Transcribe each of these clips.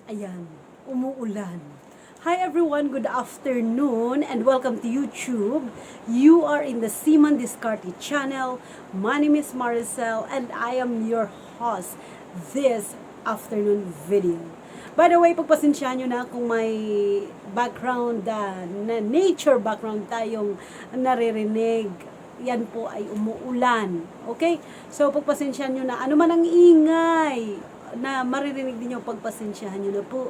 Ayan, umuulan. Hi everyone, good afternoon and welcome to YouTube. You are in the Seaman Discarte channel. My name is Maricel and I am your host this afternoon video. By the way, pagpasensyahan nyo na kung may background na nature background tayong naririnig. Yan po ay umuulan. Okay? So, pagpasensyahan nyo na ano man ang ingay na maririnig din yung pagpasensyahan nyo na po,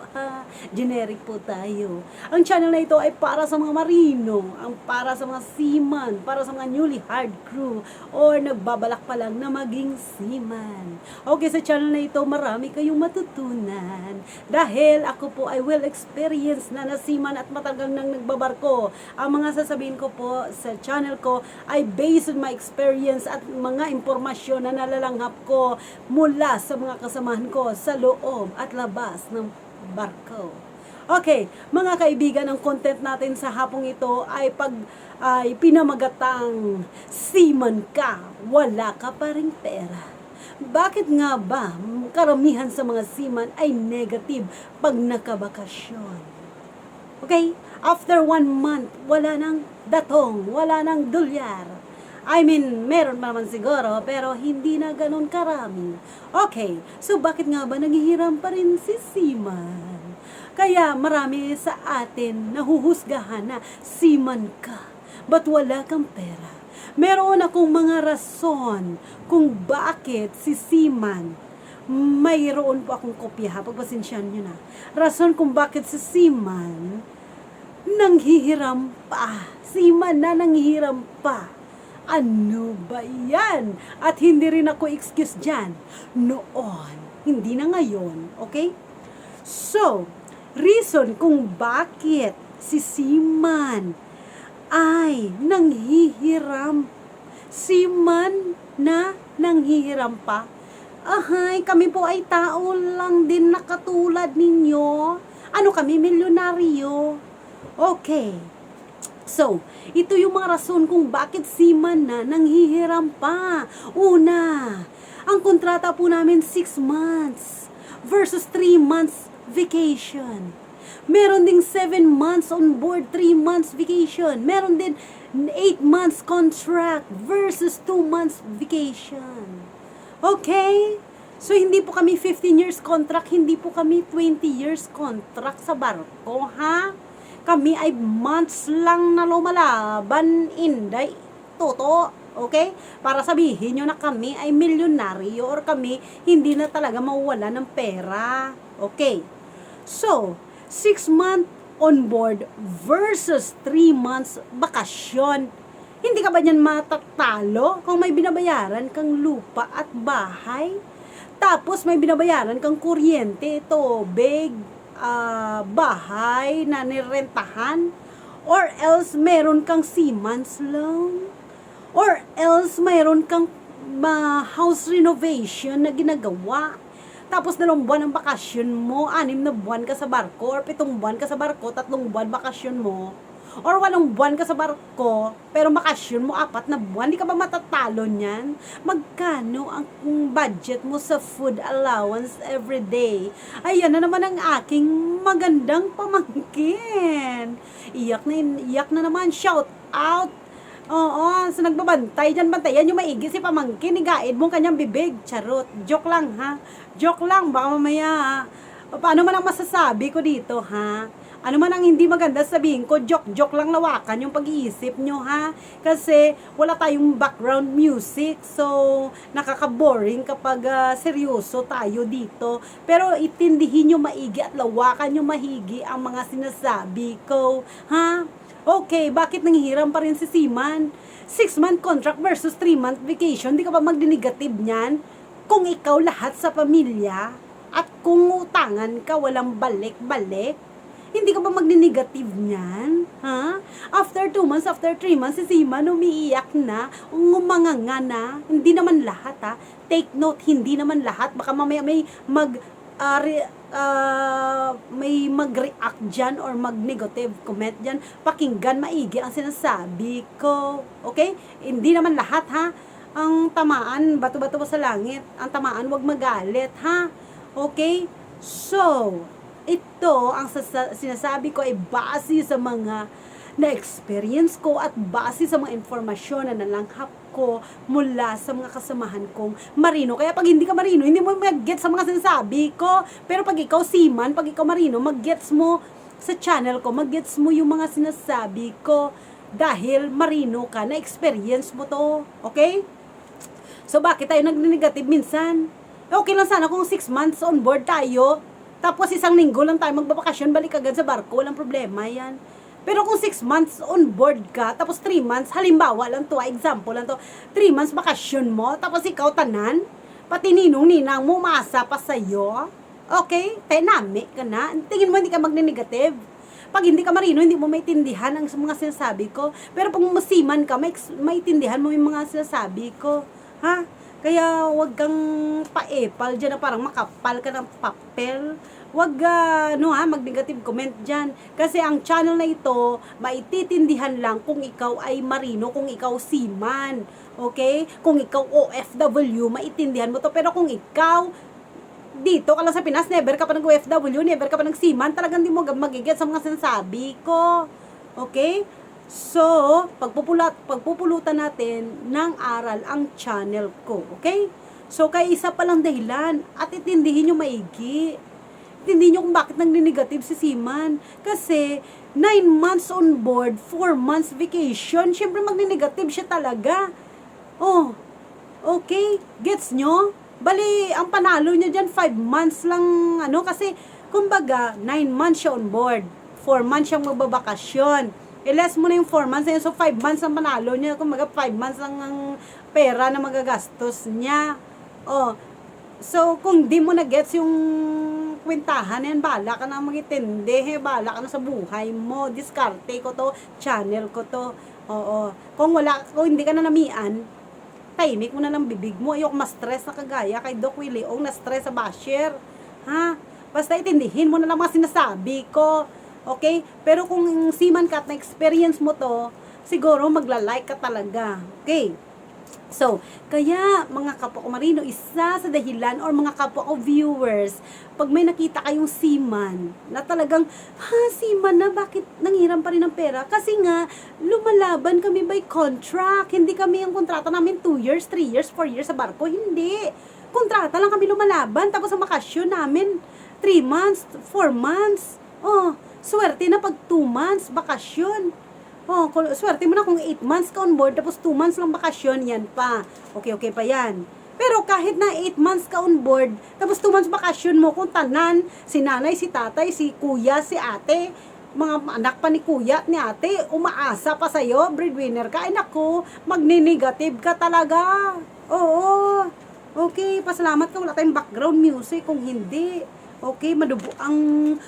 generic po tayo. Ang channel na ito ay para sa mga marino, ang para sa mga seaman, para sa mga newly hired crew, or nagbabalak pa lang na maging seaman. Okay, sa channel na ito, marami kayong matutunan. Dahil ako po ay well experienced na seaman at matagal nang nagbabarko. Ang mga sasabihin ko po sa channel ko ay based on my experience at mga impormasyon na nalalanghap ko mula sa mga kasamahan ko sa loob at labas ng barko. Okay, mga kaibigan, ang content natin sa hapong ito ay pinamagatang seaman ka, wala ka pa ring pera. Bakit nga ba karamihan sa mga seaman ay negative pag nakabakasyon? Okay, after 1 month, wala nang datong, wala nang dolyar. I mean, meron pa naman siguro, pero hindi na ganun karami. Okay, so bakit nga ba naghihiram pa rin si seaman? Kaya marami sa atin nahuhusgahan na seaman ka, but wala kang pera. Meron akong mga rason kung bakit si seaman, mayroon po akong kopya, pagpasensyahan nyo na. Rason kung bakit si seaman nanghihiram pa. Seaman na nanghihiram pa. Ano ba yan? At hindi rin ako excuse dyan. Noon, hindi na ngayon. Okay? So, reason kung bakit si seaman ay nanghihiram. Seaman na nanghihiram pa. Ahay, kami po ay tao lang din na katulad ninyo. Ano kami, milyonaryo? Okay. So, ito yung mga rason kung bakit seaman na nanghihiram pa. Una, ang kontrata po namin 6 months versus 3 months vacation. Meron ding 7 months on board, 3 months vacation. Meron din 8 months contract versus 2 months vacation. Okay? So, hindi po kami 15 years contract, hindi po kami 20 years contract sa barko, ha? Kami ay months lang na lumalaban, inday, toto, okay? Para sabihin nyo na kami ay milyonaryo or kami hindi na talaga mawala ng pera. Okay. So, 6 months on board versus 3 months bakasyon. Hindi ka ba niyan matatalo kung may binabayaran kang lupa at bahay? Tapos may binabayaran kang kuryente, tubig, bahay na nirentahan, or else meron kang seaman's loan, or else meron kang house renovation na ginagawa. Tapos 2 buwan ang bakasyon mo, 6 na buwan ka sa barko, or 7 buwan ka sa barko, 3 buwan bakasyon mo, or 8 buwan ka sa barko, pero bakasyon mo 4 na buwan, di ka ba matatalo niyan? Magkano ang budget mo sa food allowance every day? Ayan na naman ang aking magandang pamangkin. Iyak na naman, shout out. Oo, so nagbabantay dyan, bantayan yung maigi si pamangkin, igaid mo kanyang bibig. Charot, joke lang ha, joke lang, baka mamaya ha. Paano man ang masasabi ko dito ha? Ano man ang hindi maganda sabihin ko, joke lang, lawakan yung pag-iisip nyo ha. Kasi wala tayong background music, so nakaka-boring kapag seryoso tayo dito. Pero itindihin nyo maigi at lawakan nyo mahigi ang mga sinasabi ko ha. Okay, bakit nanghihiram pa rin si seaman? 6-month contract versus 3-month vacation, di ka ba magdinigative niyan? Kung ikaw lahat sa pamilya at kung utangan ka walang balik-balik, hindi ka ba magni-negative niyan? Ha? After 2 months, after 3 months, si seaman umiiyak na, ngumanganga na. Hindi naman lahat ha. Take note, hindi naman lahat. Baka mamaya may mag-react dyan or mag-negative comment dyan. Pakinggan maigi ang sinasabi ko. Okay? Hindi naman lahat ha. Ang tamaan, bato-bato pa sa langit. Ang tamaan, wag magalit ha. Okay? So, ito, ang sinasabi ko ay base sa mga na-experience ko at base sa mga informasyon na nalanghap ko mula sa mga kasamahan kong marino. Kaya pag hindi ka marino, hindi mo mag-gets sa mga sinasabi ko. Pero pag ikaw seaman, pag ikaw marino, mag-gets mo sa channel ko, mag-gets mo yung mga sinasabi ko dahil marino ka, na-experience mo to. Okay? So, bakit tayo nag-negative minsan? Okay lang sana kung 6 months on board tayo, tapos isang linggo lang tayo magbabakasyon, balik agad sa barko, walang problema yan. Pero kung 6 months on board ka, tapos 3 months, halimbawa lang to, example lang to, 3 months bakasyon mo, tapos ikaw tanan, pati ninong-ninang mo, umasa pa sa'yo, okay? Tenami ka na, tingin mo hindi ka magne-negative. Pag hindi ka marino, hindi mo maintindihan ang mga sinasabi ko. Pero pag musiman ka, maintindihan mo yung mga sinasabi ko. Ha? Kaya wag kang paepal dyan na parang makapal ka ng papel. Wag mag-negative comment dyan. Kasi ang channel na ito, maititindihan lang kung ikaw ay marino, kung ikaw seaman. Okay? Kung ikaw OFW, maitindihan mo to. Pero kung ikaw dito ka lang sa Pinas, never ka pa nag-OFW, never ka pa nag-seaman, talagang di mo magigets sa mga sinasabi ko. Okay? So, pagpupulutan natin ng aral ang channel ko. Okay? So, kaya isa palang dahilan at itindihin nyo maigi. Itindihin nyo kung bakit nag-negative si seaman. Kasi, 9 months on board, 4 months vacation, syempre mag-negative siya talaga. Oh, okay? Gets nyo? Bali, ang panalo niya dyan, 5 months lang, kasi, kumbaga, 9 months siya on board. 4 months siyang magbabakasyon. I-less mo na yung 4 months na yun, so 5 months ang panalo niya. Kumbaga, 5 months lang ang pera na magagastos niya. Oh, so, kung di mo na-gets yung kwentahan yan, bala ka na magitindi, bala ka na sa buhay mo. Diskarte ko to, channel ko to. Oo. Kung hindi ka na namian, tahimik mo na lang bibig mo. Ayok ma-stress na kagaya kay Doc Willie Ong na-stress sa basher. Ha? Basta itindihin mo na lang mga sinasabi ko. Okay? Pero kung seaman ka at na-experience mo to, siguro magla-like ka talaga. Okay? So, kaya mga kapwa ko marino, isa sa dahilan or mga kapwa ko viewers, pag may nakita kayong seaman na talagang, seaman na, bakit nanghiram pa rin ng pera? Kasi nga, lumalaban kami by contract. Hindi kami yung kontrata namin 2 years, 3 years, 4 years sa barko. Hindi. Kontrata lang kami lumalaban. Tapos ang bakasyon namin, 3 months, 4 months. Oh, swerte na pag 2 months, bakasyon. Oh, swerte mo na kung 8 months ka on board, tapos 2 months lang bakasyon, yan pa. Okay pa yan. Pero kahit na 8 months ka on board, tapos 2 months bakasyon mo, kung tanan, si nanay, si tatay, si kuya, si ate, mga anak pa ni kuya, ni ate, umaasa pa sa'yo, breadwinner ka, ay naku, magni-negative ka talaga. Oo. Okay, pasalamat ka, wala tayong background music, kung hindi. Okay, madubo ang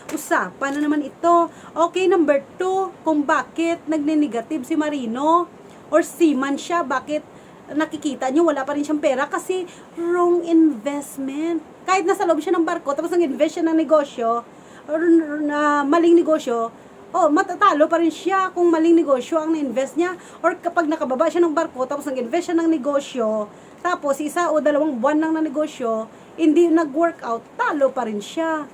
usapan na naman ito. Okay, number 2, kung bakit nagne-negative si marino or seaman siya, bakit nakikita nyo wala pa rin siyang pera? Kasi wrong investment. Kahit nasa loob siya ng barko, tapos nag-invest siya ng negosyo, or maling negosyo, matatalo pa rin siya kung maling negosyo ang na-invest niya. Or kapag nakababa siya ng barko, tapos nag-invest siya ng negosyo, tapos 1 o 2 buwan lang na negosyo, hindi nag-workout, talo pa rin siya.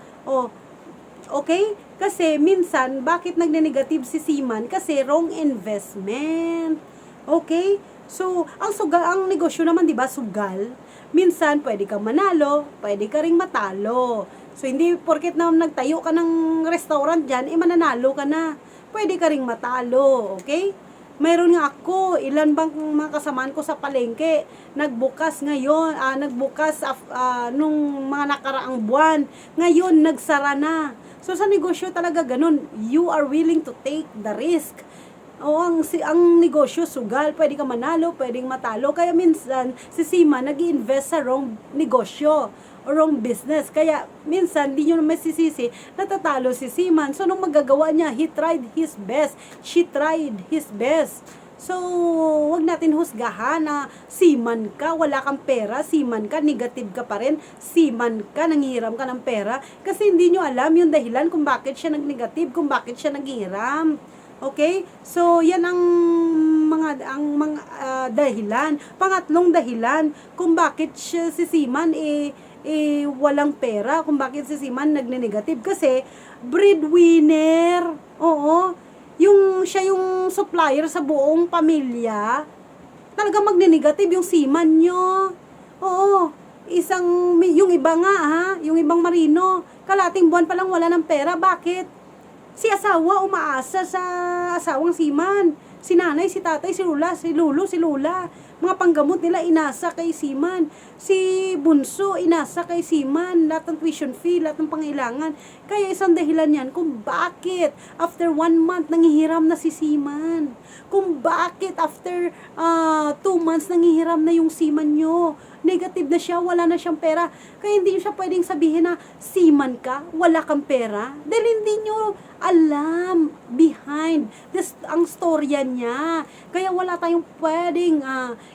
Okay? Kasi minsan, bakit nagne-negative si seaman? Kasi wrong investment. Okay? So, ang negosyo naman, di ba, sugal. Minsan, pwede kang manalo, pwede ka ring matalo. So, hindi porket na nagtayo ka ng restaurant dyan, mananalo ka na. Pwede ka ring matalo. Okay? Mayroon nga ako, ilan bang mga kasamaan ko sa palengke, nagbukas nung mga nakaraang buwan, ngayon nagsara na. So sa negosyo talaga ganun, you are willing to take the risk. Ang negosyo sugal, pwede ka manalo, pwedeng matalo. Kaya minsan si Sima nag-i-invest sa wrong negosyo o wrong business. Kaya minsan di nyo naman sisisi, natatalo si Seaman. So nung magagawa niya, he tried his best. She tried his best. So, wag natin husgahan na seaman ka, wala kang pera, seaman ka, negative ka pa rin, seaman ka, nanghiram ka ng pera. Kasi hindi nyo alam yung dahilan kung bakit siya nag-negative, kung bakit siya nanghiram. Okay? So, yan ang mga dahilan. Pangatlong dahilan kung bakit siya si seaman walang pera, kung bakit si seaman nagne-negative. Kasi, breadwinner. Oo. Siya yung supplier sa buong pamilya. Talaga magne-negative yung seaman nyo. Oo. Yung iba nga ha, yung ibang marino, kalating buwan pa lang wala ng pera. Bakit? Si asawa umaasa sa asawang seaman. Si nanay, si tatay, si lula, si lolo, si lula. Mga panggamot nila inasa kay seaman. Si bunso inasa kay seaman. Lahat ng tuition fee, lahat ng pangailangan. Kaya isang dahilan yan kung bakit after 1 month nangihiram na si seaman. Kung bakit after 2 months nangihiram na yung seaman nyo. Negative na siya, wala na siyang pera. Kaya hindi nyo siya pwedeng sabihin na seaman ka, wala kang pera. Dahil hindi nyo alam behind ang storya niya. Kaya wala tayong pwedeng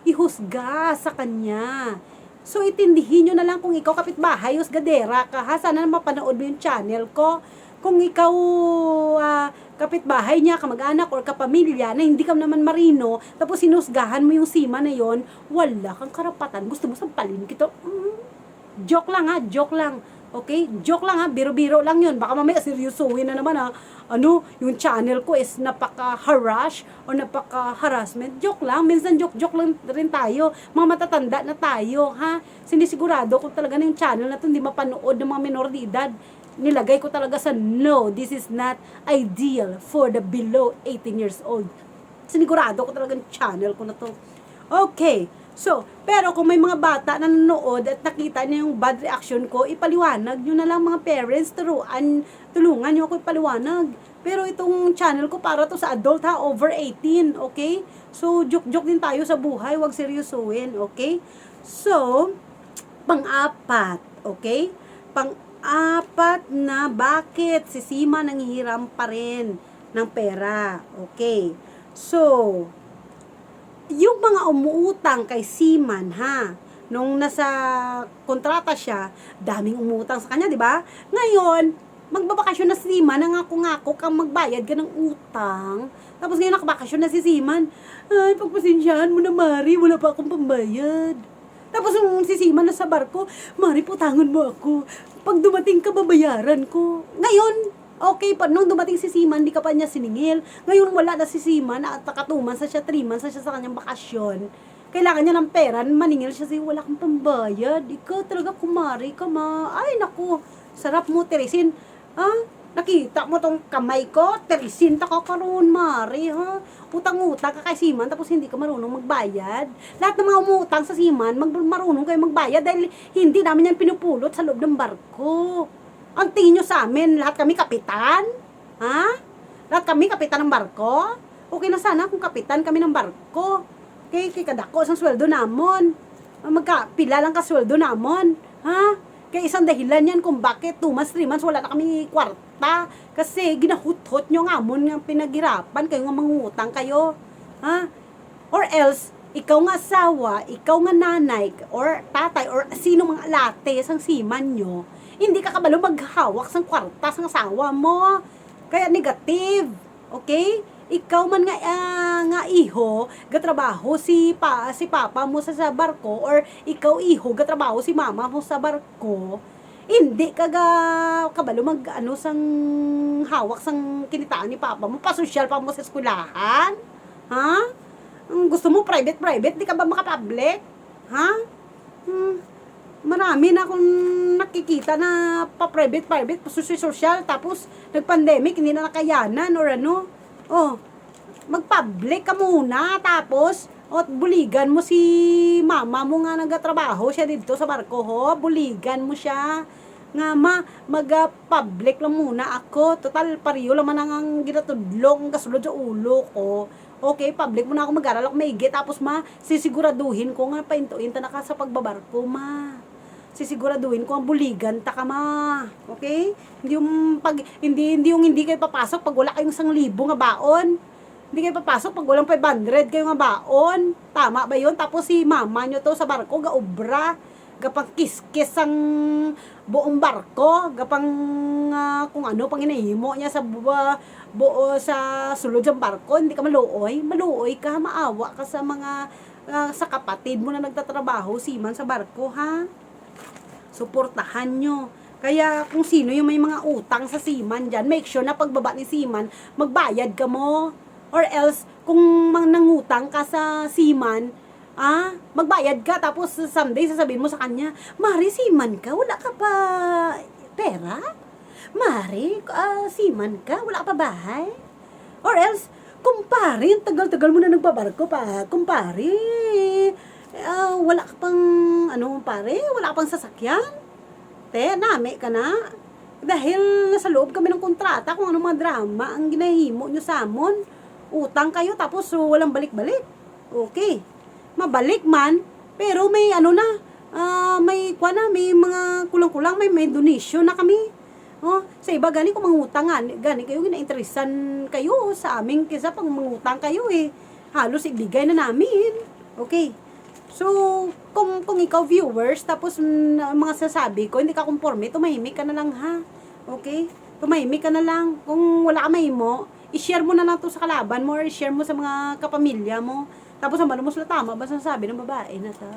ihusga sa kanya. So, itindihin nyo na lang kung ikaw kapitbahay, husgadera ka ha. Sana mapanood mo yung channel ko. Kung ikaw kapitbahay niya, kamag-anak or kapamilya na hindi ka naman marino, tapos sinusgahan mo yung seaman na yon, wala kang karapatan. Gusto mo sampalin kita? Joke lang ha, joke lang. Okay? Joke lang ha, biro-biro lang yun. Baka mamaya seryosohin na naman ha. Yung channel ko is napaka-harass o napaka-harassment. Joke lang, minsan joke lang rin tayo. Mga matatanda na tayo ha. Sinisigurado kung talaga na yung channel na to hindi mapanood ng mga minor de edad. Nilagay ko talaga sa no, this is not ideal for the below 18 years old. Sinigurado ko talaga yung channel ko na to. Okay, so, pero kung may mga bata na nanonood at nakita niya yung bad reaction ko, ipaliwanag nyo na lang mga parents, tulungan nyo ako ipaliwanag. Pero itong channel ko para to sa adult ha, over 18, okay? So, joke-joke din tayo sa buhay, wag seryosohin, okay? So, pang-apat, okay? Pang-apat na bakit si seaman nanghihiram pa rin ng pera. Okay. So, yung mga umuutang kay seaman ha, nung nasa kontrata siya, daming umuutang sa kanya, di ba? Ngayon, magbabakasyon na si seaman, nangako-ngako kang magbayad ka ng utang. Tapos ngayon nakabakasyon na si seaman, ay, pagpasensyahan mo na, Mari, wala pa akong pambayad. Tapos yung si seaman na sa barko, Mari, putangan mo ako. Pag dumating ka, babayaran ko. Ngayon, okay pa, nung dumating si seaman, di ka pa niya siningil. Ngayon, wala na si seaman, at naka 2 months na siya, 3 months na siya sa kanyang bakasyon. Kailangan niya ng pera, maningil siya siya, wala kang pambayad. Ikaw talaga, kumari ka ma. Ay, naku, sarap mo, Teresin. Nakita mo tong kamay ko? Teresin, taka karoon, Mari, ha? Utang-utang ka kay seaman, tapos hindi ka marunong magbayad. Lahat ng mga umutang sa seaman, marunong kayo magbayad dahil hindi namin yan pinupulot sa loob ng barko. Ang tingin nyo sa amin, lahat kami kapitan? Ha? Lahat kami kapitan ng barko? Okay na sana kung kapitan kami ng barko. Kay kadako sa sweldo namon. Magkapila lang ka sweldo namon. Ha? Kaya isang dahilan yan kung bakit 2 months, 3 months wala na kami kwarta. Kasi ginahut-hut nyo nga amon nga pinaghirapan kayo nga mangutang kayo. Ha? Or else, ikaw nga asawa, ikaw nga nanay, or tatay, or sino mga alate sang seaman nyo, hindi ka kabalo maghawak sang kwarta sang asawa mo. Kaya negative. Okay? Ikaw man nga iho, gatrabaho si papa mo sa barko, or ikaw iho, gatrabaho si mama mo sa barko, hindi ka kabalo sang hawak sang kinitaan ni papa mo, pasosyal pa mo sa eskwelahan. Ha? Gusto mo private, di ka ba makapublic? Ha? Marami na akong nakikita na pa-private, pa-social, tapos nag-pandemic, hindi na nakayanan or ano. Mag-public ka muna, tapos, buligan mo si mama mo nga nagatrabaho siya dito sa barko, ho. Buligan mo siya. Nga mag-public lang muna ako. Total, pariyo lang man ang ginatudlong, kasulod sa ulo ko. Okay, public muna ako, mag-aral ako maigi, tapos sisiguraduhin ko nga painto-inta na ka sa pagbabarko, sisiguraduhin ko ang buligan ta ka, okay? Hindi kayo papasok pag wala kayong 1,000 nga baon. Hindi kayo papasok pag walang 500 kayo nga baon. Tama ba yun? Tapos si mama nyo to sa barko gaobra, gapang kiskis ang buong barko, gapang kung ano pang inahimo niya sa sa sulod ng barko. Hindi ka maluoy ka, maawa ka sa mga sa kapatid mo na nagtatrabaho seaman sa barko, ha? Suportahan nyo. Kaya kung sino yung may mga utang sa seaman dyan, make sure na pagbaba ni seaman, magbayad ka mo. Or else, kung nangutang ka sa seaman, magbayad ka, tapos someday sasabihin mo sa kanya, Mari, seaman ka, wala ka pa pera? Mari, seaman ka, wala ka pa bahay? Or else, kumpare, tagal-tagal mo na nagbabarko pa, kumpare, wala ka pang, wala ka pang sasakyan? Nami ka na? Dahil nasa loob kami ng kontrata kung anong mga drama ang ginahimo nyo sa amon. Utang kayo tapos walang balik-balik. Okay. Mabalik man, pero may may mga kulang-kulang, may donation na kami. Sa iba gani kung mangutang gani kayo gina-interesan kayo sa amin kaysa pang mangutang kayo halos ibigay na namin. Okay. So, kung ikaw viewers, tapos mga sasabi ko, hindi ka conforme, tumahimik ka na lang ha. Okay? Tumahimik ka na lang. Kung wala ka mahimo, i-share mo na lang to sa kalaban mo or i-share mo sa mga kapamilya mo. Tapos ang mo sila tama ba sasabi ng babae na ta?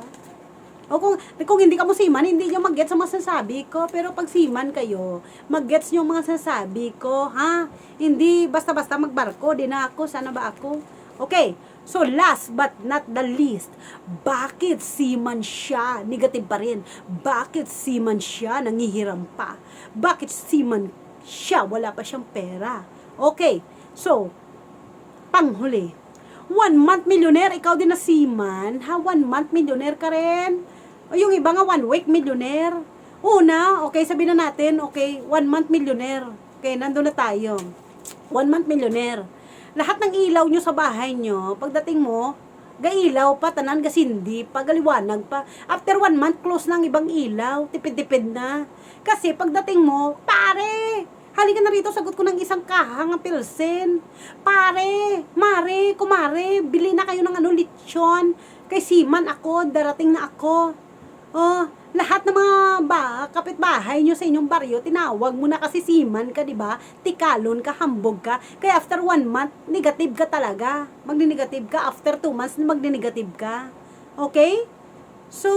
O kung hindi ka mo seaman, hindi nyo mag-gets sa mga sasabi ko. Pero pag seaman kayo, mag-gets nyo mga sasabi ko, ha? Hindi basta-basta magbarko, di na ako, sana ba ako? Okay. So, last but not the least, bakit seaman siya? Negative pa rin. Bakit seaman siya? Nangihiram pa. Bakit seaman siya? Wala pa siyang pera. Okay. So, panghuli. 1 month millionaire, ikaw din na seaman. 1 month millionaire ka rin. O yung iba nga 1 week millionaire. Una, okay, sabihin na natin, okay, 1 month millionaire. Okay, nandun na tayo. 1 month millionaire. Lahat ng ilaw nyo sa bahay nyo, pagdating mo, gailaw pa, tanan, gasindi pa, galiwanag pa. After 1 month, close lang ibang ilaw, tipid-tipid na. Kasi pagdating mo, pare, halika na rito, sagot ko ng isang kahang ng pilsen. Pare, mare, kumare, bili na kayo ng lechon. Kay seaman ako, darating na ako. Lahat ng mga kapitbahay nyo sa inyong baryo, tinawag mo na kasi seaman ka, di ba? Tikalon ka, hambog ka. Kaya after 1 month, negative ka talaga. Magni-negative ka. After 2 months, magni-negative ka. Okay? So,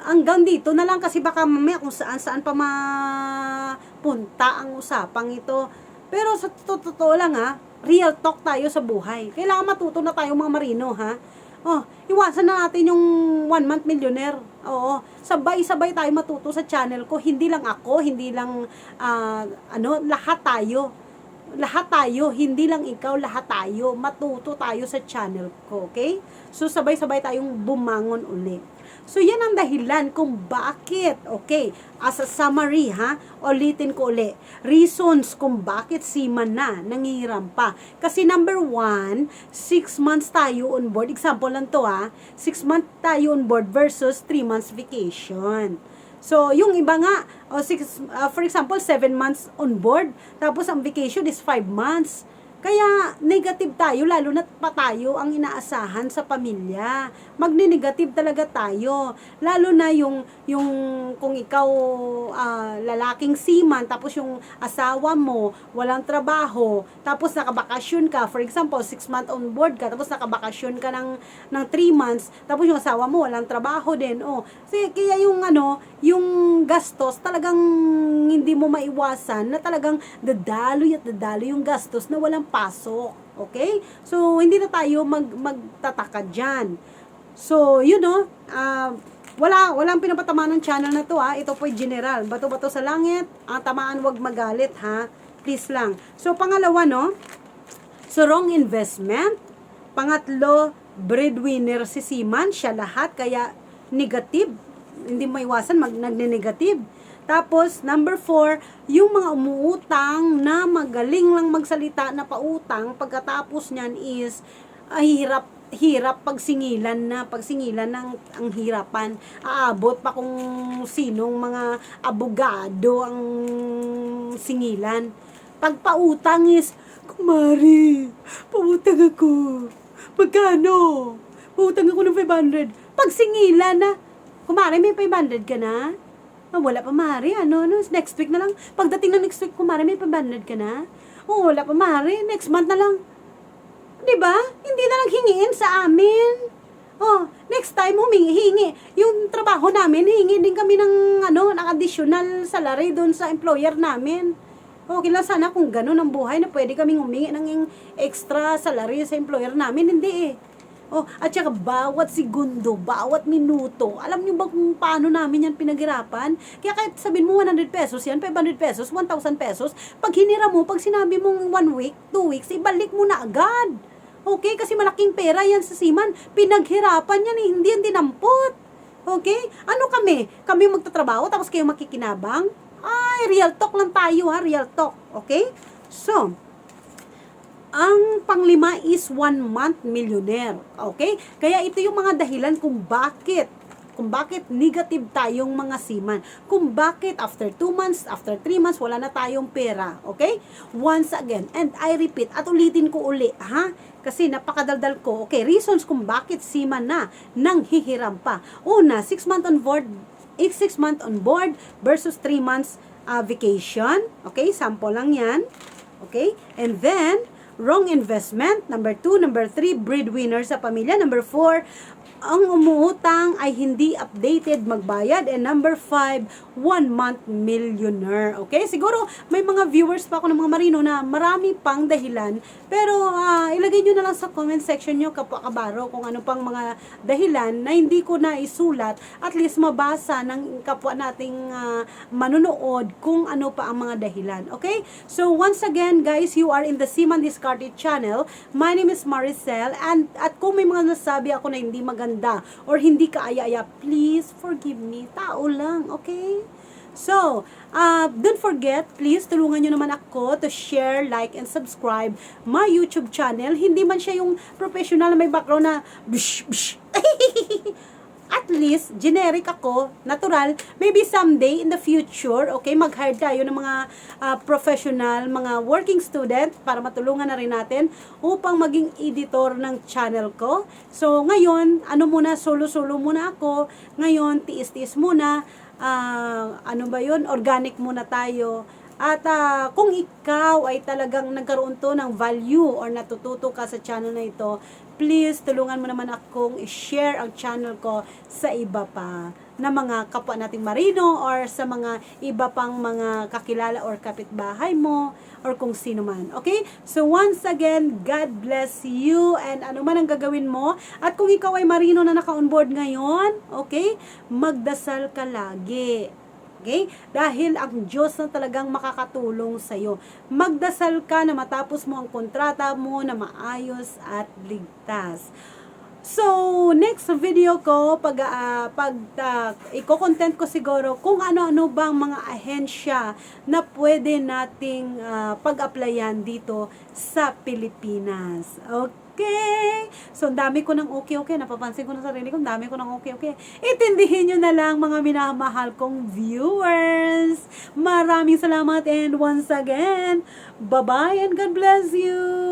hanggang dito na lang kasi baka mamaya kung saan pa mapunta ang usapang ito. Pero sa totoo lang real talk tayo sa buhay. Kailangan matuto na tayo mga marino iwasan na natin yung 1 month millionaire. Sabay-sabay tayo matuto sa channel ko. Hindi lang ako, hindi lang lahat tayo. Lahat tayo, hindi lang ikaw, lahat tayo. Matuto tayo sa channel ko, okay? So sabay-sabay tayong bumangon uli. So yan ang dahilan kung bakit, okay? As a summary ulitin ko uli. Reasons kung bakit seaman na nangihiram pa. Kasi number 1, 6 months tayo on board. Example lang to 6 months tayo on board versus 3 months vacation. So, yung iba nga, for example, 7 months on board, tapos ang vacation is 5 months. Kaya, negative tayo, lalo na pa tayo ang inaasahan sa pamilya. Magni-negative talaga tayo. Lalo na yung kung ikaw lalaking seaman, tapos yung asawa mo, walang trabaho, tapos nakabakasyon ka, for example, 6 months on board ka, tapos nakabakasyon ka ng 3 months, tapos yung asawa mo, walang trabaho din. Kaya yung gastos, talagang hindi mo maiwasan na talagang dadaloy yung gastos na walang pasok. Okay? So, hindi na tayo magtataka dyan. So, walang pinapatamaan ng channel na to Ito po'y general. Bato-bato sa langit. Tamaan, wag magalit Please lang. So, pangalawa so wrong investment. Pangatlo, breadwinner si seaman. Siya lahat. Kaya negative. Hindi maiwasan nagne-negative. Tapos, number 4, yung mga umuutang na magaling lang magsalita na pautang, pagkatapos niyan is, hirap pagsingilan ng ang hirapan. Aabot pa kung sinong mga abogado ang singilan. Pagpautang is, kumari, pautang ako. Magkano? Pautang ako ng 500. Pagsingilan kumari, may 500 ka na? Wala pa, Mari. Next week na lang. Pagdating ng next week, kumari, may 500 ka na? Wala pa, Mari. Next month na lang. Diba? Hindi na lang hingiin sa amin. Oh, next time hingi. Yung trabaho namin, hingi din kami ng ng additional salary doon sa employer namin. Okay lang sana kung gano'n ang buhay na pwede kaming humingi ng extra salary sa employer namin. Hindi eh. Oh, at saka bawat segundo, bawat minuto, alam niyo ba kung paano namin yan pinaghirapan? Kaya kahit sabihin mo 100 pesos yan, 500 pesos, 1,000 pesos, pag hinira mo, pag sinabi mong 1 week, 2 weeks, ibalik mo na agad. Okay? Kasi malaking pera yan sa Seaman. Pinaghirapan yan eh, hindi yan dinampot. Okay? Ano kami? Kami magtatrabaho, tapos kayo makikinabang? Ay, real talk lang tayo ha, real talk. Okay? So, ang panglima is 1 month millionaire. Okay? Kaya ito yung mga dahilan kung bakit negative tayong mga seaman. Kung bakit after 2 months, after 3 months, wala na tayong pera. Okay? Once again, and I repeat, at ulitin ko uli, ha? Kasi napakadaldal ko. Okay, reasons kung bakit seaman na nang hihiram pa. Una, 6 month on board, 6 month on board versus 3 months vacation. Okay? Sample lang yan. Okay? And then, wrong investment. Number 2. Number 3, breadwinner sa pamilya. Number 4, ang umuutang ay hindi updated magbayad. And number 5, 1 month millionaire. Okay? Siguro may mga viewers pa ako ng mga marino na marami pang dahilan. Pero ilagay nyo na lang sa comment section nyo, kapwa kabaro, kung ano pang mga dahilan na hindi ko na isulat. At least mabasa ng kapwa nating manunood kung ano pa ang mga dahilan. Okay? So once again guys, you are in the Seaman Discarded channel. My name is Maricel. And at kung may mga nasabi ako na hindi maganda or hindi kaaya-aya, please forgive me. Tao lang. Okay? So, don't forget, please, tulungan nyo naman ako to share, like, and subscribe my YouTube channel. Hindi man siya yung professional na may background na bish, bish. At least, generic ako, natural. Maybe someday, in the future, okay, mag-hire tayo ng mga professional, mga working student para matulungan na rin natin upang maging editor ng channel ko. So, ngayon, solo-solo muna ako. Ngayon, tiis-tiis muna. Ano ba yun? Organic muna tayo. At kung ikaw ay talagang nagkaroon to ng value or natututo ka sa channel na ito, please tulungan mo naman akong i-share ang channel ko sa iba pa na mga kapwa nating marino or sa mga iba pang mga kakilala or kapitbahay mo or kung sino man. Okay? So once again, God bless you and ano man ang gagawin mo. At kung ikaw ay marino na naka-onboard ngayon, okay? Magdasal ka lagi. Okay? Dahil ang Diyos na talagang makakatulong sa iyo. Magdasal ka na matapos mo ang kontrata mo na maayos at ligtas. So, next video ko, i-content ko siguro kung ano-ano bang mga ahensya na pwede nating pag-applyan dito sa Pilipinas. Okay? So, ang dami ko ng okay. Napapansin ko na sarili ko, ang dami ko ng okay. Itindihin nyo na lang mga minamahal kong viewers. Maraming salamat and once again, bye-bye and God bless you.